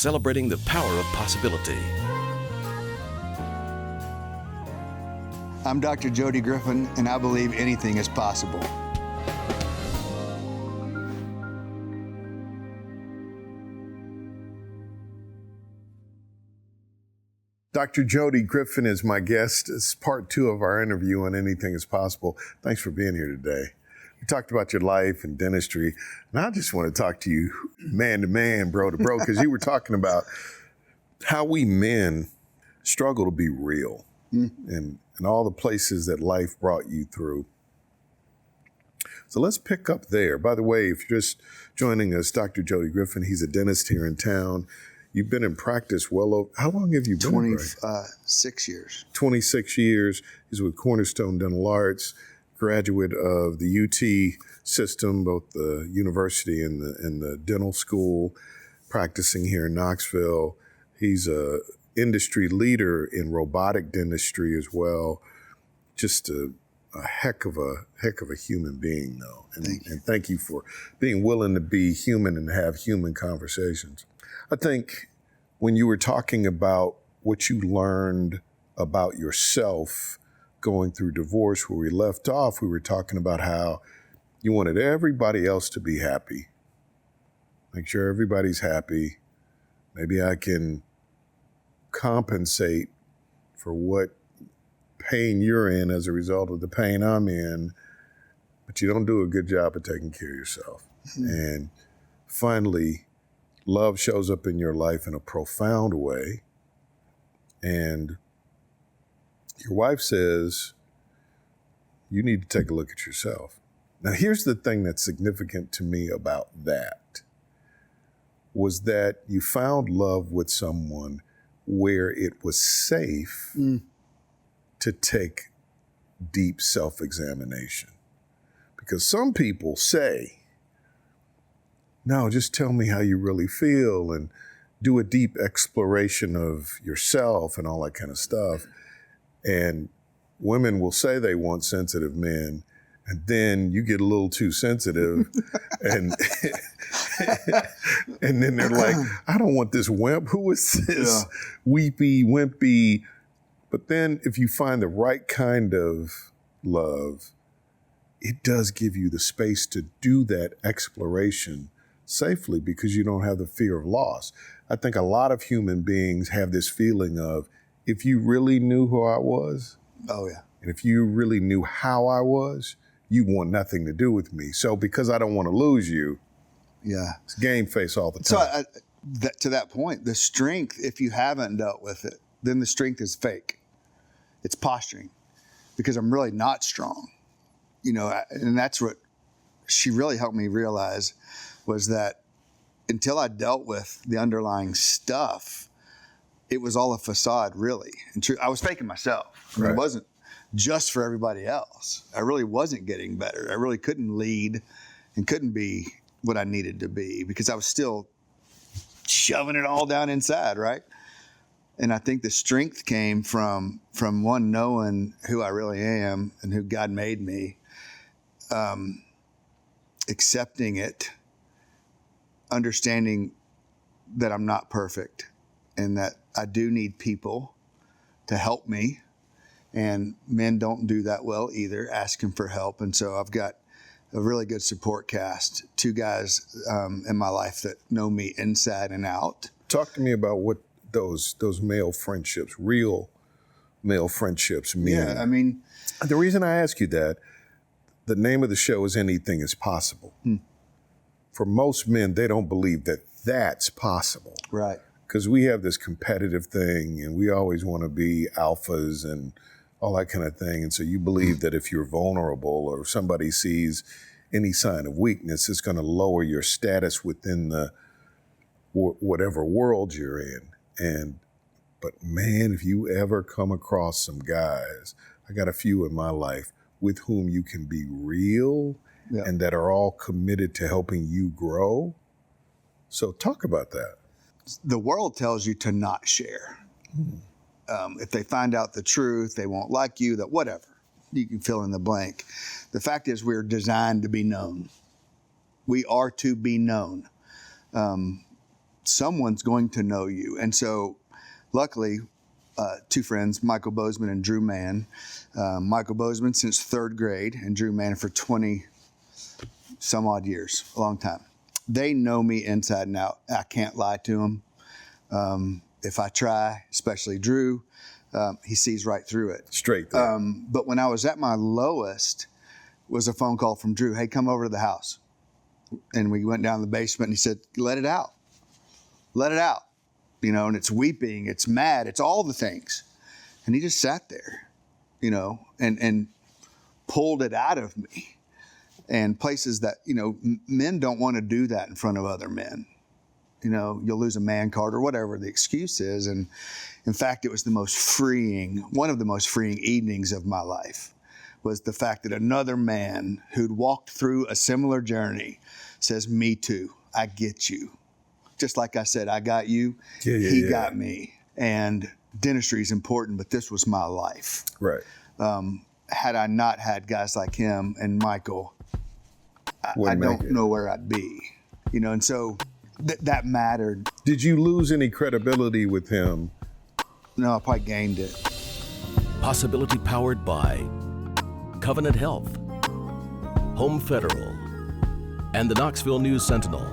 celebrating the power of possibility. I'm Dr. Jody Griffin, and I believe anything is possible. Dr. Jody Griffin is my guest. It's part 2 of our interview on Anything is Possible. Thanks for being here today. We talked about your life and dentistry, and I just want to talk to you man to man, bro to bro, because you were talking about how we men struggle to be real and all the places that life brought you through. So let's pick up there. By the way, if you're just joining us, Dr. Jody Griffin, he's a dentist here in town. You've been in practice well over, how long have you been? 26 years. 26 years. He's with Cornerstone Dental Arts, graduate of the UT system, both the university and the dental school, practicing here in Knoxville. He's a industry leader in robotic dentistry as well. Just a heck of a human being, though. And thank you for being willing to be human and have human conversations. I think when you were talking about what you learned about yourself going through divorce, where we left off, we were talking about how you wanted everybody else to be happy. Make sure everybody's happy. Maybe I can compensate for what pain you're in as a result of the pain I'm in, but you don't do a good job of taking care of yourself. Mm-hmm. And finally, love shows up in your life in a profound way. And your wife says, you need to take a look at yourself. Now, here's the thing that's significant to me about that, was that you found love with someone where it was safe to take deep self-examination. Because some people say, no, just tell me how you really feel and do a deep exploration of yourself and all that kind of stuff. And women will say they want sensitive men, and then you get a little too sensitive and and then they're like, I don't want this wimp. Who is this weepy, wimpy? But then if you find the right kind of love, it does give you the space to do that exploration safely because you don't have the fear of loss. I think a lot of human beings have this feeling of, if you really knew who I was, and if you really knew how I was, you want nothing to do with me. So because I don't want to lose you, it's game face all the time. So to that point, the strength, if you haven't dealt with it, then the strength is fake. It's posturing because I'm really not strong, and that's what she really helped me realize, was that until I dealt with the underlying stuff, it was all a facade, really. And I was faking myself. I mean, it wasn't just for everybody else. I really wasn't getting better. I really couldn't lead and couldn't be what I needed to be because I was still shoving it all down inside, right? And I think the strength came from one, knowing who I really am and who God made me, accepting it, understanding that I'm not perfect and that I do need people to help me. And men don't do that well either, asking for help. And so I've got a really good support cast, 2 guys in my life that know me inside and out. Talk to me about what those male friendships, real male friendships mean. Yeah, I mean, the reason I ask you that, the name of the show is Anything is Possible. For most men, they don't believe that that's possible. Right. Because we have this competitive thing and we always want to be alphas and all that kind of thing. And so you believe that if you're vulnerable or if somebody sees any sign of weakness, it's going to lower your status within the whatever world you're in. But man, if you ever come across some guys, I got a few in my life with whom you can be real and that are all committed to helping you grow. So talk about that. The world tells you to not share. If they find out the truth, they won't like you, that whatever. You can fill in the blank. The fact is we're designed to be known. We are to be known. someone's going to know you. And so luckily, two friends, Michael Bozeman and Drew Mann. Michael Bozeman since third grade and Drew Mann for 20 some odd years, a long time. They know me inside and out. I can't lie to them. If I try, especially Drew, he sees right through it. Straight there. But when I was at my lowest, was a phone call from Drew. Hey, come over to the house. And we went down to the basement and he said, let it out. Let it out. You know, and it's weeping, it's mad, it's all the things. And he just sat there, you know, and pulled it out of me. And places that, you know, men don't want to do that in front of other men. You know, you'll lose a man card or whatever the excuse is. And in fact, it was one of the most freeing evenings of my life, was the fact that another man who'd walked through a similar journey says, me too, I get you. Just like I said, I got you, he got me. And dentistry is important, but this was my life. Right. Had I not had guys like him and Michael, I don't know where I'd be. You know, and so that mattered. Did you lose any credibility with him? No, I probably gained it. Possibility powered by Covenant Health, Home Federal, and the Knoxville News Sentinel.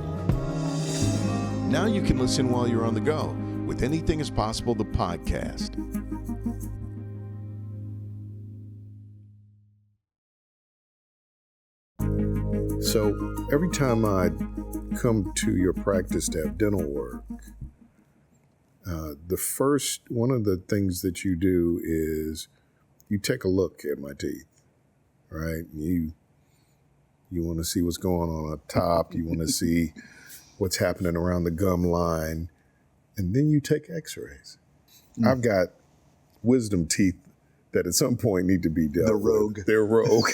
Now you can listen while you're on the go with Anything is Possible, the podcast. So every time I come to your practice to have dental work, one of the things that you do is you take a look at my teeth, right? You want to see what's going on up top. You want to see what's happening around the gum line. And then you take x-rays. I've got wisdom teeth that at some point need to be dealt with. Rogue. They're rogue.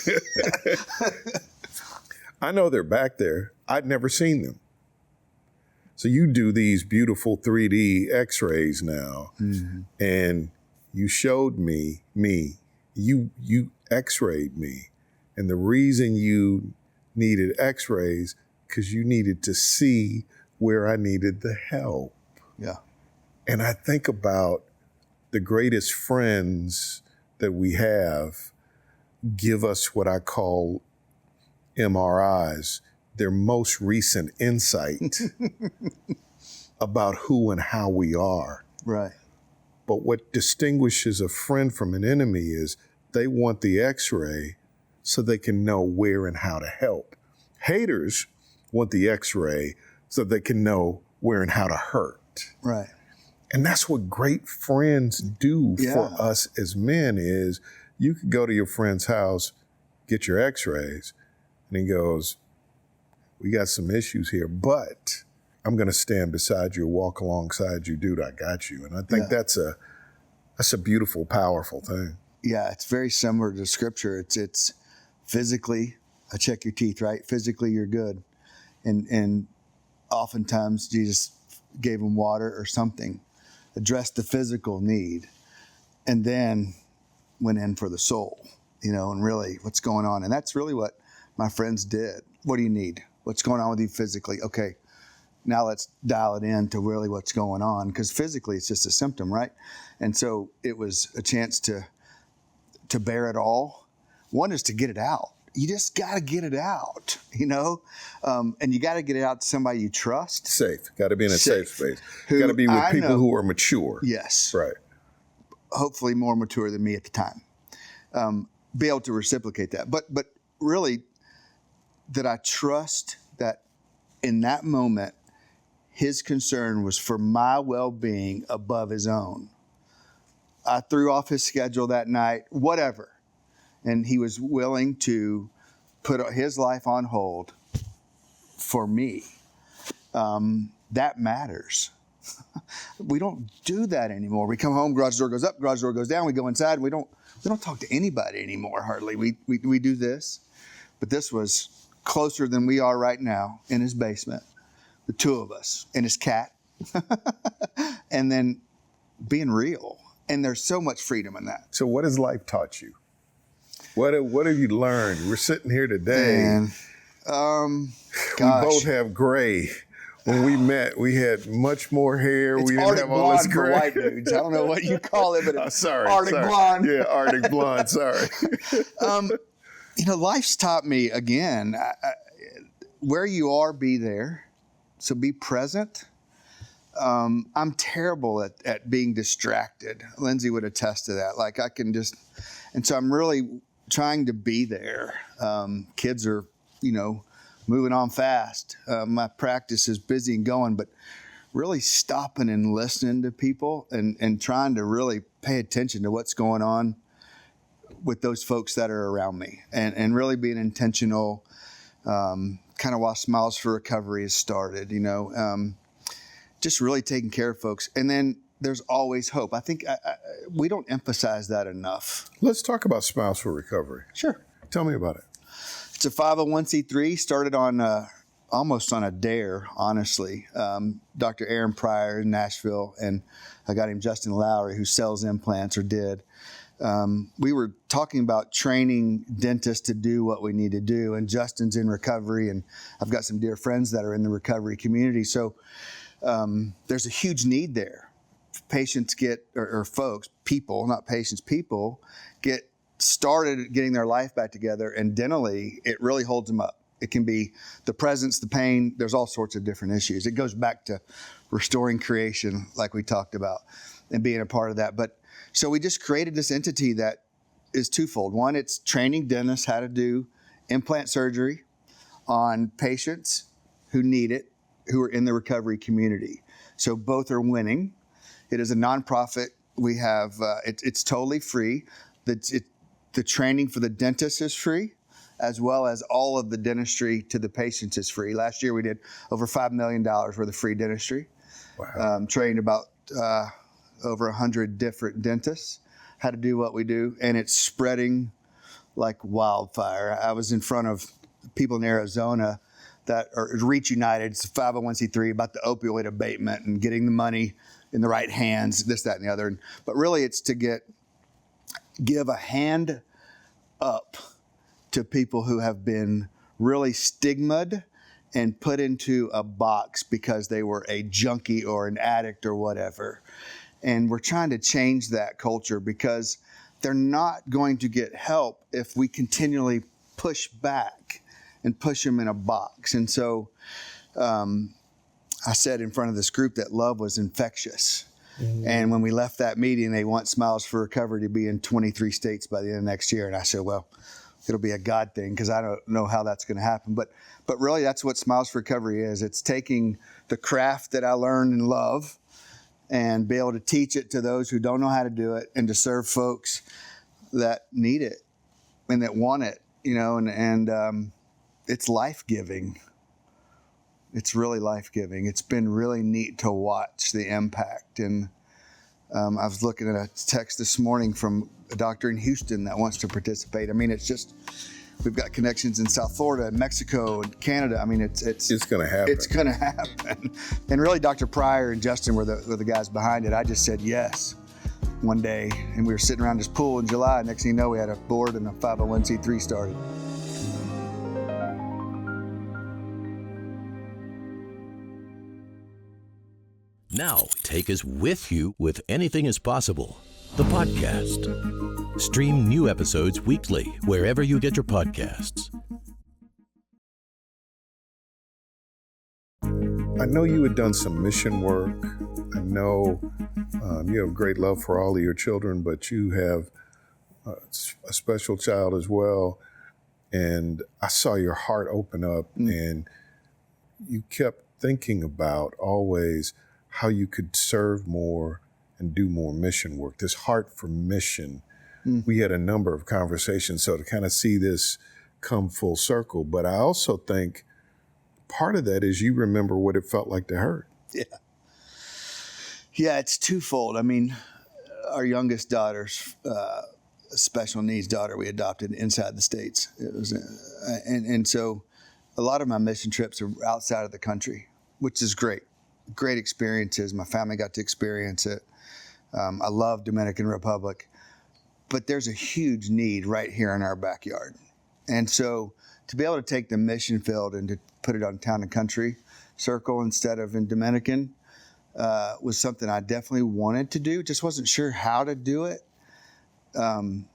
I know they're back there. I'd never seen them. So you do these beautiful 3D x-rays now, and you showed me, you x-rayed me. And the reason you needed x-rays, because you needed to see where I needed the help. Yeah. And I think about the greatest friends that we have give us what I call MRIs, their most recent insight about who and how we are. Right. But what distinguishes a friend from an enemy is they want the x-ray so they can know where and how to help. Haters want the x-ray so they can know where and how to hurt. Right. And that's what great friends do for us as men is you could go to your friend's house, get your x-rays, and he goes, we got some issues here, but I'm going to stand beside you, walk alongside you, dude, I got you. And I think that's a beautiful, powerful thing. Yeah, it's very similar to scripture. It's physically, I check your teeth, right? Physically, you're good. And oftentimes Jesus gave them water or something, addressed the physical need, and then went in for the soul, you know, and really what's going on. And that's really what my friends did. What do you need? What's going on with you physically? Okay, now let's dial it in to really what's going on, because physically it's just a symptom, right? And so it was a chance to bear it all. One is to get it out. You just got to get it out, you know? And you got to get it out to somebody you trust. Safe. Got to be in a safe space. Got to be with people who are mature. Yes. Right. Hopefully more mature than me at the time. Be able to reciprocate that. But really, that I trust that in that moment, his concern was for my well-being above his own. I threw off his schedule that night, whatever. And he was willing to put his life on hold for me. That matters. We don't do that anymore. We come home, garage door goes up, garage door goes down, we go inside, we don't talk to anybody anymore, hardly. We do this. But this was closer than we are right now in his basement, the two of us, and his cat. And then being real. And there's so much freedom in that. So what has life taught you? What have you learned? We're sitting here today. Man, we both have gray. When we met, we had much more hair. It's We didn't Arctic have all this blonde for gray. white dudes. I don't know what you call it, but it's Arctic sorry. blonde. Yeah, Arctic blonde. Sorry. Life's taught me again, where you are, be there. So be present. I'm terrible at being distracted. Lindsay would attest to that. Like I can just, and so I'm really trying to be there. Kids are, moving on fast. My practice is busy and going, but really stopping and listening to people and trying to really pay attention to what's going on with those folks that are around me and really being intentional, kind of while Smiles for Recovery has started, just really taking care of folks. And then there's always hope. I think we don't emphasize that enough. Let's talk about Smiles for Recovery. Sure. Tell me about it. It's a 501c3, started on almost on a dare, honestly. Dr. Aaron Pryor in Nashville, and a guy named Justin Lowry who sells implants or did. We were talking about training dentists to do what we need to do, and Justin's in recovery, and I've got some dear friends that are in the recovery community. So there's a huge need there. Patients get, or folks, people, not patients, people get started getting their life back together, and dentally, it really holds them up. It can be the presence, the pain, there's all sorts of different issues. It goes back to restoring creation, like we talked about, and being a part of that. But so we just created this entity that is twofold. One, it's training dentists how to do implant surgery on patients who need it, who are in the recovery community. So both are winning. It is a nonprofit. We have, it's totally free. The training for the dentist is free, as well as all of the dentistry to the patients is free. Last year we did over $5 million worth of free dentistry. Wow. Trained about over 100 different dentists how to do what we do, and it's spreading like wildfire. I was in front of people in Arizona that are Reach United. It's a 501c3 about the opioid abatement and getting the money in the right hands, this, that, and the other. But really it's to give a hand up to people who have been really stigmatized and put into a box because they were a junkie or an addict or whatever. And we're trying to change that culture because they're not going to get help if we continually push back and push them in a box. And so I said in front of this group that love was infectious. Mm-hmm. And when we left that meeting, they want Smiles for Recovery to be in 23 states by the end of next year. And I said, well, it'll be a God thing because I don't know how that's going to happen. But really, that's what Smiles for Recovery is. It's taking the craft that I learned and love and be able to teach it to those who don't know how to do it and to serve folks that need it and that want it, and it's life-giving. It's really life-giving. It's been really neat to watch the impact. And I was looking at a text this morning from a doctor in Houston that wants to participate. I mean, it's just, we've got connections in South Florida and Mexico and Canada. I mean, it's going to happen. It's going to happen. And really, Dr. Pryor and Justin were the guys behind it. I just said yes one day, and we were sitting around this pool in July. Next thing you know, we had a board and a 501c3 started. Now, take us with you with Anything is Possible, the podcast. Stream new episodes weekly wherever you get your podcasts. I know you had done some mission work. I know you have great love for all of your children, but you have a special child as well. And I saw your heart open up, and you kept thinking about always how you could serve more and do more mission work, this heart for mission. We had a number of conversations, so to kind of see this come full circle. But I also think part of that is you remember what it felt like to hurt. Yeah, it's twofold. I mean, our youngest daughter's special needs daughter we adopted inside the States. It was, and so a lot of my mission trips are outside of the country, which is great. Great experiences. My family got to experience it. I love Dominican Republic, but there's a huge need right here in our backyard. And so to be able to take the mission field and to put it on Town and Country, circle instead of in Dominican was something I definitely wanted to do. Just wasn't sure how to do it. And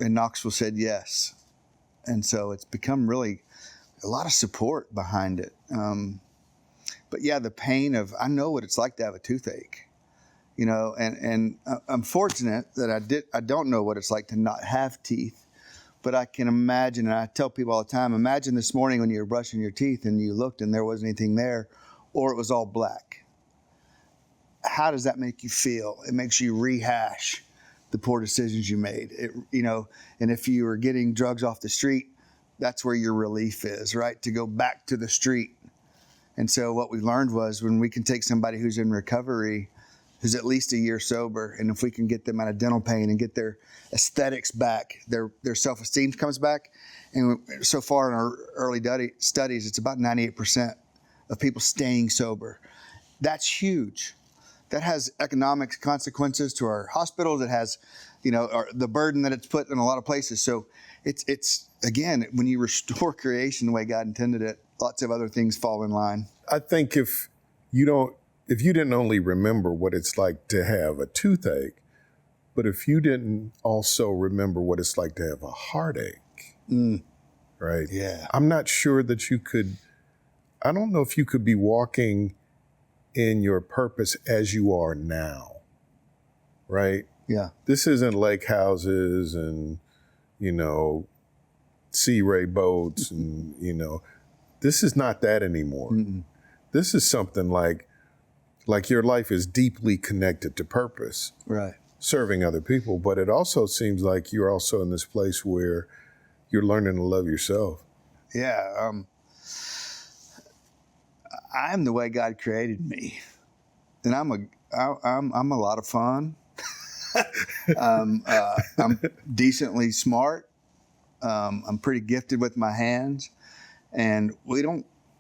Knoxville said yes. And so it's become really a lot of support behind it. But yeah, the pain of, I know what it's like to have a toothache, you know, and I'm fortunate that I don't know what it's like to not have teeth, but I can imagine, and I tell people all the time, imagine this morning when you were brushing your teeth and you looked and there wasn't anything there, or it was all black. How does that make you feel? It makes you rehash the poor decisions you made. You know, and if you were getting drugs off the street, that's where your relief is, right? To go back to the street. And so what we learned was when we can take somebody who's in recovery, who's at least a year sober, and if we can get them out of dental pain and get their aesthetics back, their self-esteem comes back. And so far in our early studies, it's about 98% of people staying sober. That's huge. That has economic consequences to our hospitals. It has, you know, the burden that it's put in a lot of places. So it's again, when you restore creation the way God intended it, lots of other things fall in line. I think if you didn't only remember what it's like to have a toothache, but if you didn't also remember what it's like to have a heartache, right? Yeah. I'm not sure that I don't know if you could be walking in your purpose as you are now, right? Yeah. This isn't lake houses and, you know, sea ray boats and, you know, this is not that anymore. Mm-mm. This is something like your life is deeply connected to purpose. Right. Serving other people, but it also seems like you're also in this place where you're learning to love yourself. Yeah. I'm the way God created me, and I'm a lot of fun. I'm decently smart. I'm pretty gifted with my hands, and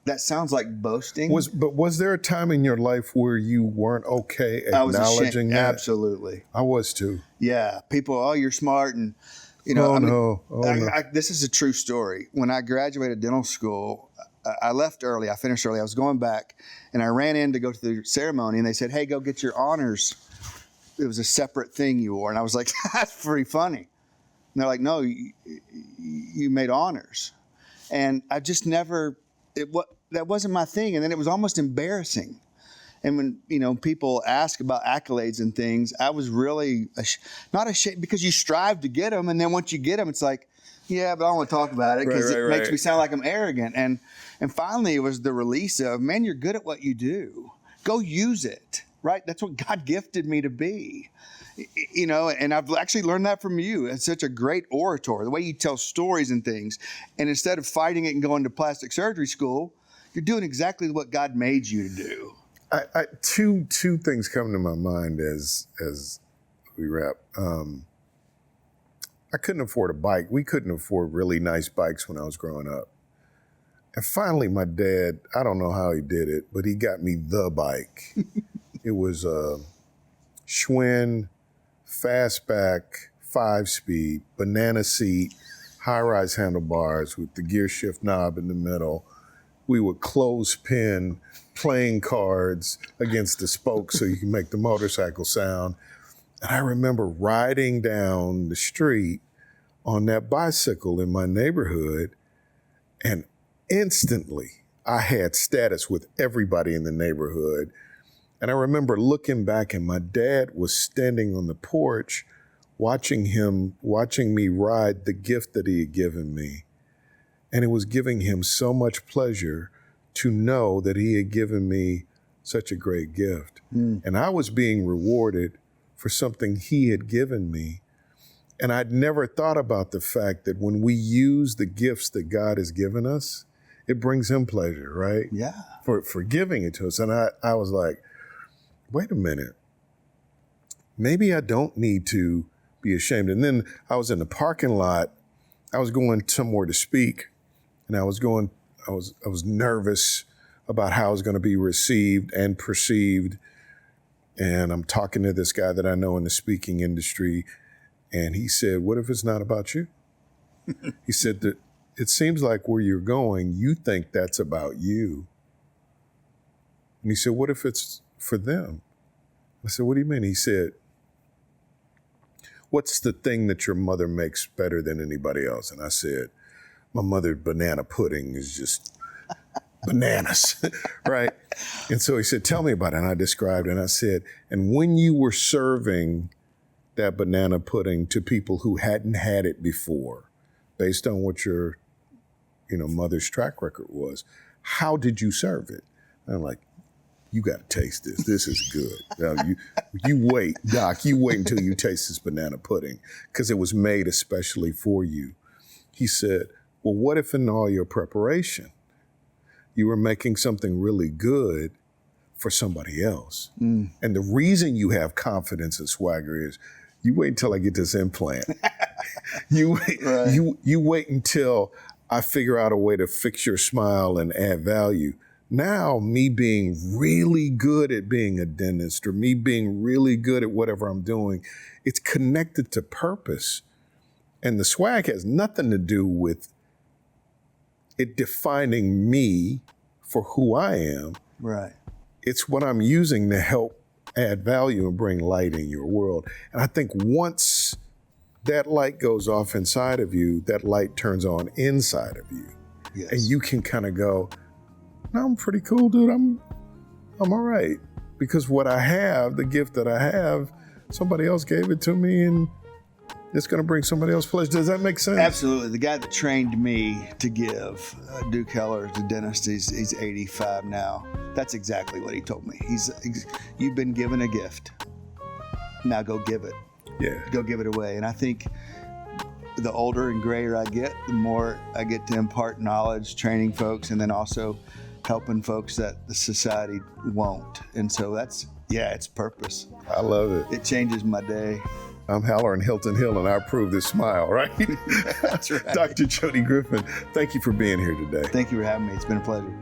that sounds like boasting. But was there a time in your life where you weren't okay acknowledging that? Absolutely. I was too. Yeah. People, oh, you're smart. And, you know, no. This is a true story. When I graduated dental school, I left early. I finished early. I was going back, and I ran in to go to the ceremony, and they said, hey, go get your honors. It was a separate thing you wore. And I was like, that's pretty funny. And they're like, no, you made honors. And I just never... that wasn't my thing. And then it was almost embarrassing. And when, you know, people ask about accolades and things, I was really not ashamed, because you strive to get them. And then once you get them, it's like, yeah, but I don't want to talk about it because it makes me sound like I'm arrogant. And finally it was the release of, man, you're good at what you do. Go use it, right? That's what God gifted me to be. You know, and I've actually learned that from you. It's such a great orator, the way you tell stories and things. And instead of fighting it and going to plastic surgery school, you're doing exactly what God made you to do. Two things come to my mind as we wrap. I couldn't afford a bike. We couldn't afford really nice bikes when I was growing up. And finally, my dad, I don't know how he did it, but he got me the bike. It was a Schwinn fastback 5-speed, banana seat, high-rise handlebars with the gear shift knob in the middle. We would clothespin playing cards against the spokes so you can make the motorcycle sound. And I remember riding down the street on that bicycle in my neighborhood, and instantly I had status with everybody in the neighborhood. And I remember looking back, and my dad was standing on the porch watching me ride the gift that he had given me. And it was giving him so much pleasure to know that he had given me such a great gift. And I was being rewarded for something he had given me. And I'd never thought about the fact that when we use the gifts that God has given us, it brings him pleasure, right? Yeah. For giving it to us. And I was like, wait a minute. Maybe I don't need to be ashamed. And then I was in the parking lot. I was going somewhere to speak, and I was nervous about how I was going to be received and perceived. And I'm talking to this guy that I know in the speaking industry, and he said, what if it's not about you? He said that it seems like where you're going, you think that's about you. And he said, what if it's for them? I said, what do you mean? He said, what's the thing that your mother makes better than anybody else? And I said, my mother's banana pudding is just bananas, right? And so he said, tell me about it. And I described it. And I said, and when you were serving that banana pudding to people who hadn't had it before, based on what your, mother's track record was, how did you serve it? And I'm like, you got to taste this. This is good. Now, you wait, Doc, you wait until you taste this banana pudding because it was made especially for you. He said, well, what if in all your preparation, you were making something really good for somebody else? And the reason you have confidence and swagger is you wait until I get this implant. You wait until I figure out a way to fix your smile and add value. Now, me being really good at being a dentist or me being really good at whatever I'm doing, it's connected to purpose. And the swag has nothing to do with it defining me for who I am. Right. It's what I'm using to help add value and bring light in your world. And I think once that light goes off inside of you, that light turns on inside of you. Yes. And you can kind of go, no, I'm pretty cool, dude. I'm all right. Because what I have, the gift that I have, somebody else gave it to me and it's going to bring somebody else pleasure. Does that make sense? Absolutely. The guy that trained me to give, Duke Heller, is a dentist. He's 85 now. That's exactly what he told me. You've been given a gift. Now go give it. Yeah. Go give it away. And I think the older and grayer I get, the more I get to impart knowledge, training folks, and then also helping folks that the society won't. And so it's purpose. I love it. It changes my day. I'm Haller and Hilton Hill, and I approve this smile, right? That's right. Dr. Jody Griffin, thank you for being here today. Thank you for having me. It's been a pleasure.